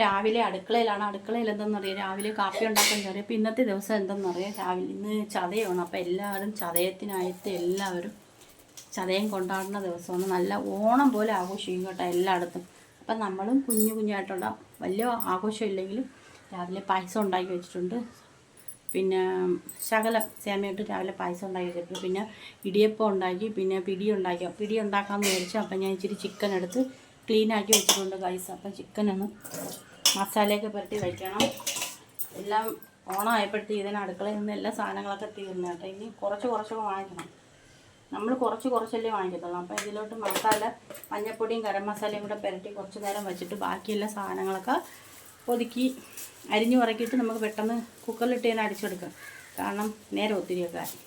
രാവിലെ അടുക്കളയിലാണ്. അടുക്കളയിൽ എന്തെന്നറിയാം, രാവിലെ കാപ്പി ഉണ്ടാക്കാൻ കയറി. അപ്പോൾ ഇന്നത്തെ ദിവസം എന്തെന്നറിയാം, രാവിലെ ഇന്ന് ചതയാണ്. അപ്പോൾ എല്ലാവരും ചതയത്തിനായിട്ട് എല്ലാവരും ചതയം കൊണ്ടാടുന്ന ദിവസമാണ്. നല്ല ഓണം പോലെ ആഘോഷിക്കും കേട്ടോ എല്ലായിടത്തും. അപ്പം നമ്മളും കുഞ്ഞായിട്ടുള്ള വലിയ ആഘോഷമില്ലെങ്കിലും രാവിലെ പായസം ഉണ്ടാക്കി വെച്ചിട്ടുണ്ട്. പിന്നെ ശകലം സേമിയിട്ട് രാവിലെ പായസം ഉണ്ടാക്കി വെച്ചിട്ടുണ്ട്. പിന്നെ ഇടിയപ്പം ഉണ്ടാക്കി, പിന്നെ പിടി ഉണ്ടാക്കാമെന്ന് വിചാരിച്ചു. അപ്പം ഞാൻ ഇച്ചിരി ചിക്കൻ എടുത്ത് ക്ലീനാക്കി വെച്ചിട്ടുണ്ട് ഗൈസ്. അപ്പം ചിക്കനൊന്ന് മസാലയൊക്കെ പുരട്ടി വയ്ക്കണം. എല്ലാം ഓണമായപ്പോഴത്തേക്ക് ഇതിന് അടുക്കളയിൽ നിന്ന് എല്ലാ സാധനങ്ങളൊക്കെ തീർന്നു കേട്ടോ. ഇനി കുറച്ചൊക്കെ വാങ്ങിക്കണം. നമ്മൾ കുറച്ചല്ലേ വാങ്ങിക്കത്തുള്ളൂ. അപ്പോൾ ഇതിലോട്ട് മസാല, മഞ്ഞൾപ്പൊടിയും ഗരം മസാലയും കൂടെ പുരട്ടി കുറച്ച് നേരം വെച്ചിട്ട് ബാക്കിയെല്ലാ സാധനങ്ങളൊക്കെ ഒതുക്കി അരിഞ്ഞു പറക്കിയിട്ട് നമുക്ക് പെട്ടെന്ന് കുക്കറിലിട്ട് തന്നെ അടിച്ചെടുക്കാം. കാരണം നേരെ ഒത്തിരിയൊക്കെ ആയി.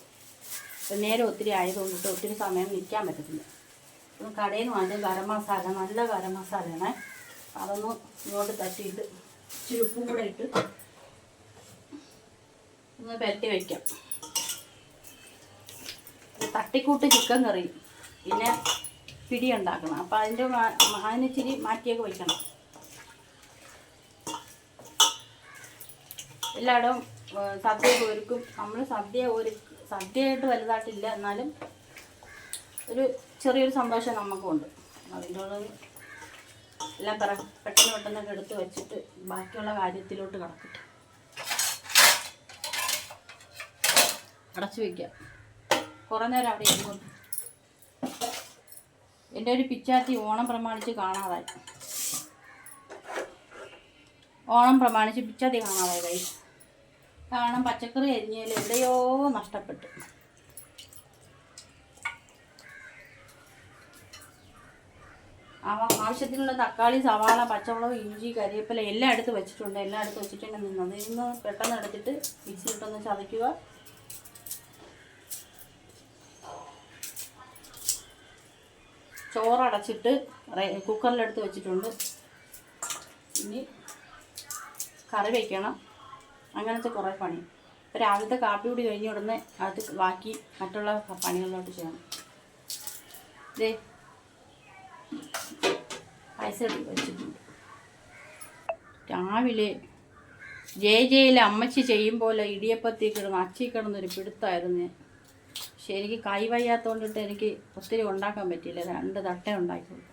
അപ്പം നേരെ ഒത്തിരി ആയതുകൊണ്ടിട്ട് ഒത്തിരി സമയം നിൽക്കാൻ പറ്റത്തില്ല. അപ്പം കടയിൽ നിന്ന് വാങ്ങിച്ച ഗരം മസാല, നല്ല ഗരം മസാലയാണ്. അതൊന്ന് ഇങ്ങോട്ട് തട്ടിയിട്ട് ഇച്ചിരി ഉപ്പും കൂടെ ഇട്ട് ഒന്ന് പുരട്ടി വയ്ക്കാം. തട്ടിക്കൂട്ട് ചിക്കൻ കറി, പിന്നെ പിടി ഉണ്ടാക്കണം. അപ്പോൾ അതിനിച്ചിരി മാറ്റിയൊക്കെ വയ്ക്കണം. എല്ലായിടവും സദ്യയൊക്കെ ഒരുക്കും. നമ്മൾ സദ്യയായിട്ട് വലുതായിട്ടില്ല, എന്നാലും ഒരു ചെറിയൊരു സന്തോഷം നമുക്കുണ്ട്. അതിൻ്റെ ഉള്ളത് എല്ലാം പെട്ടെന്ന് എടുത്ത് വെച്ചിട്ട് ബാക്കിയുള്ള കാര്യത്തിലോട്ട് കടക്കട്ടെ. അടച്ചു വയ്ക്കാം. കുറേ നേരം അവിടെ ഇരുന്നു. എൻ്റെ ഒരു പിച്ചാത്തി ഓണം പ്രമാണിച്ച് കാണാതായി. പിച്ചാത്തി കാണാതായി ഗൈസ്. കാരണം പച്ചക്കറി അരിഞ്ഞതിൽ എവിടെയോ നഷ്ടപ്പെട്ടു. ആവശ്യത്തിനുള്ള തക്കാളി, സവാള, പച്ചമുളക്, ഇഞ്ചി, കരിവേപ്പില എല്ലാം എടുത്ത് വെച്ചിട്ടുണ്ട്. നിന്നത് ഇന്ന് പെട്ടെന്ന് എടുത്തിട്ട് മിക്സിയിലിട്ടൊന്ന് ചതയ്ക്കുക. ചോറടച്ചിട്ട് കുക്കറിലെടുത്ത് വെച്ചിട്ടുണ്ട്. ഇനി കറി വയ്ക്കണം. അങ്ങനത്തെ കുറേ പണി. ഇപ്പോൾ രാവിലത്തെ കാപ്പി കൂടി കഴിഞ്ഞ ഉടനെ അത് ബാക്കി മറ്റുള്ള പണികളിലോട്ട് ചെയ്യണം. ദേ പൈസ വെച്ചിട്ടുണ്ട്. രാവിലെ ജയിലെ അമ്മച്ചി ചെയ്യും പോലെ ഇടിയപ്പത്തിൽ കിടന്ന് അച്ചി കിടന്നൊരു പിടുത്തമായിരുന്നു. പക്ഷെ എനിക്ക് കൈ വയ്യാത്തതുകൊണ്ടിട്ട് എനിക്ക് ഒത്തിരി ഉണ്ടാക്കാൻ പറ്റിയില്ല. 2 തട്ടേ ഉണ്ടാക്കിയുള്ളൂ.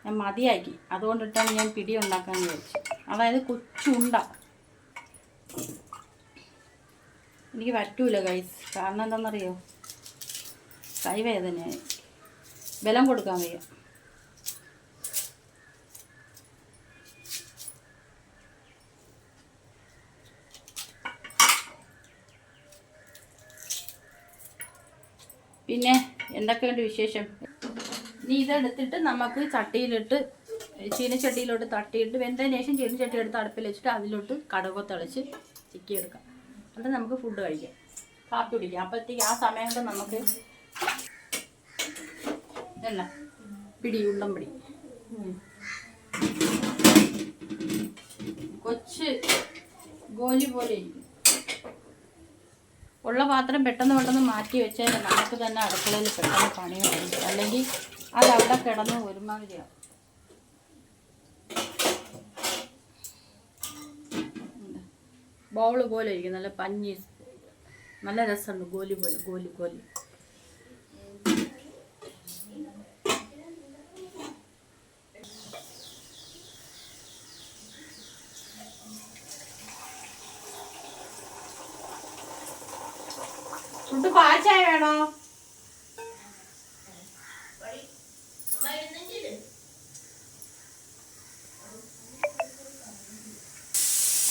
ഞാൻ മതിയാക്കി. അതുകൊണ്ടിട്ടാണ് ഞാൻ പിടി ഉണ്ടാക്കാൻ വിചാരിച്ചു. അതായത് കൊച്ചുണ്ട. എനിക്ക് പറ്റൂല ഗൈസ്. കാരണം എന്താണെന്നറിയോ, കൈവേദനയായി, ബലം കൊടുക്കാൻ വയ്യ. പിന്നെ എന്തൊക്കെയുണ്ട് വിശേഷം? ഇനി ഇതെടുത്തിട്ട് നമുക്ക് ചീനച്ചട്ടിയിലോട്ട് തട്ടിയിട്ട് വെന്തതിന് ശേഷം ചീനച്ചട്ടി എടുത്ത് അടുപ്പിൽ വെച്ചിട്ട് അതിലോട്ട് കടുക് തളിച്ച് ചിക്കിയെടുക്കാം. എന്നിട്ട് നമുക്ക് ഫുഡ് കഴിക്കാം, കാപ്പി കുടിക്കാം. അപ്പോഴത്തേക്ക് ആ സമയം കൊണ്ട് നമുക്ക് ഉള്ളം പിടി കൊച്ച് ഗോലി പോലെ ഇരിക്കും. ഉള്ള പാത്രം പെട്ടെന്ന് മാറ്റി വെച്ചാൽ നമുക്ക് തന്നെ അടുക്കളയിൽ പെട്ടെന്ന് പണി കഴിയും. അല്ലെങ്കിൽ അതവിടെ കിടന്ന് ഒരുമാതിരിയാവും. ബൗള് പോലെ ഇരിക്കും, നല്ല പഞ്ഞി, നല്ല രസമുണ്ട്. ഗോലി പോലെ ഗോലി. ഫുഡ് പാച്ചായ വേണോ?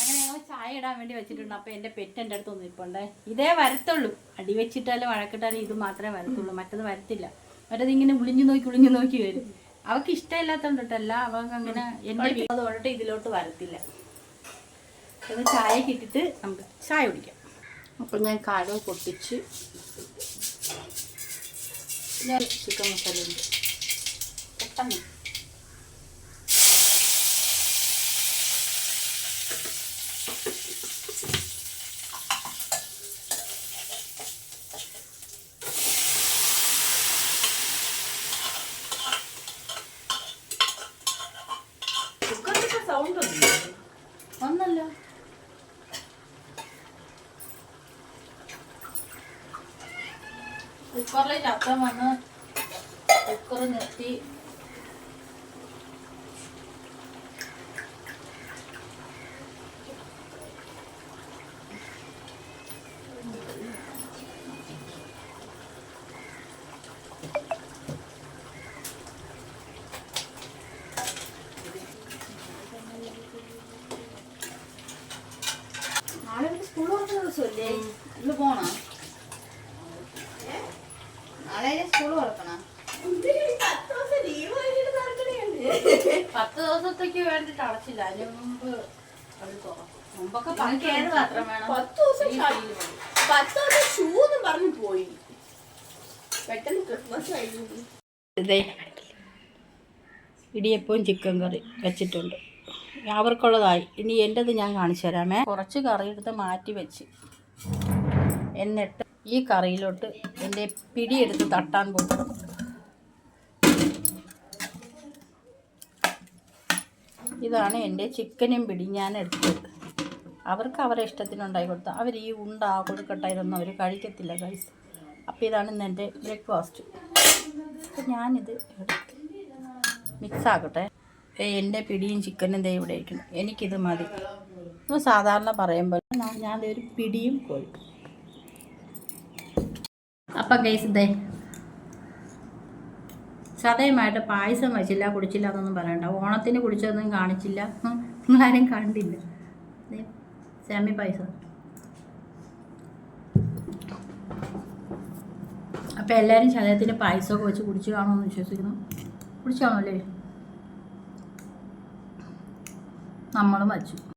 അങ്ങനെ ഞങ്ങൾ ചായ ഇടാൻ വേണ്ടി വെച്ചിട്ടുണ്ട്. അപ്പോൾ എൻ്റെ പെറ്റ് എൻ്റെ അടുത്ത് നിൽപ്പുണ്ട്. ഇതേ വരത്തുള്ളൂ. അടി വെച്ചിട്ടാലും വഴക്കിട്ടാലും ഇത് മാത്രമേ വരത്തുള്ളൂ. മറ്റത് വരത്തില്ല. മറ്റത് ഇങ്ങനെ ഉളിഞ്ഞു നോക്കി വരും. അവൾക്ക് ഇഷ്ടമില്ലാത്തതുകൊണ്ടിട്ടല്ല, അവൾക്ക് അങ്ങനെ എൻ്റെ വീട് കൊണ്ടിട്ട് ഇതിലോട്ട് വരത്തില്ല. ഇത് ചായക്ക് ഇട്ടിട്ട് നമുക്ക് ചായ കുടിക്കാം. അപ്പോൾ ഞാൻ കടുക് പൊട്ടിച്ച് ചിക്കൻ മസാല ഉണ്ട് പെട്ടെന്ന്. കുക്കറിൻ്റെ സൗണ്ട് ഉണ്ട്. ഒന്നല്ല. കുക്കറിൽ ശബ്ദം വന്ന് കുക്കർ നിർത്തി. നാളെ സ്കൂൾ തുറക്കുന്ന ദിവസമല്ലേ? ഇന്ന് പോണോ? നാളെ സ്കൂൾ തുറക്കണം. 10 ദിവസത്തേക്ക് വേണ്ടിട്ട് അടച്ചില്ല. അതിന് മുമ്പ് അത് തുറക്കും. മുമ്പൊക്കെ പണിക്കേത് മാത്രം വേണം. 10 ദിവസം ഷൂ എന്ന് പറഞ്ഞു പോയി. പെട്ടെന്ന് ക്രിസ്മസ് കഴിഞ്ഞു. ഇതേ ഇടിയപ്പവും ചിക്കൻ കറി വെച്ചിട്ടുണ്ട്. അവർക്കുള്ളതായി. ഇനി എൻ്റെത് ഞാൻ കാണിച്ചു തരാമേ. കുറച്ച് കറി എടുത്ത് മാറ്റി വെച്ച്, എന്നിട്ട് ഈ കറിയിലോട്ട് എൻ്റെ പിടിയെടുത്ത് തട്ടാൻ പോകും. ഇതാണ് എൻ്റെ ചിക്കനും പിടി ഞാൻ എടുത്തത്. അവർക്ക് അവരുടെ ഇഷ്ടത്തിനുണ്ടായി കൊടുത്ത അവർ ഈ കൊടുക്കട്ടായിരുന്നൊന്നും അവർ കഴിക്കത്തില്ല ഗൈസ്. അപ്പോൾ ഇതാണ് ഇന്ന് എൻ്റെ ബ്രേക്ക്ഫാസ്റ്റ്. അപ്പോൾ ഞാനിത് മിക്സ് ആക്കട്ടെ. എൻ്റെ പിടിയും ചിക്കനും ദേ ഇവിടെ ഇരിക്കണം. എനിക്കിത് മതി. സാധാരണ പറയുമ്പോൾ ഞാൻ ഒരു പിടിയും കോഴി. അപ്പം ഗൈസ് ദേ സതയമായിട്ട് പായസം വെച്ചില്ല, കുടിച്ചില്ല എന്നൊന്നും പറയണ്ട. ഓണത്തിന് കുടിച്ചതൊന്നും കാണിച്ചില്ല, നിങ്ങളാരും കണ്ടില്ല. സേമി പായസം. അപ്പം എല്ലാവരും ചതയത്തിന് പായസമൊക്കെ വെച്ച് കുടിച്ച് കാണുമെന്ന് വിശ്വസിക്കുന്നു. കുടിച്ച് കാണുമല്ലേ? നമ്മളും വച്ചു.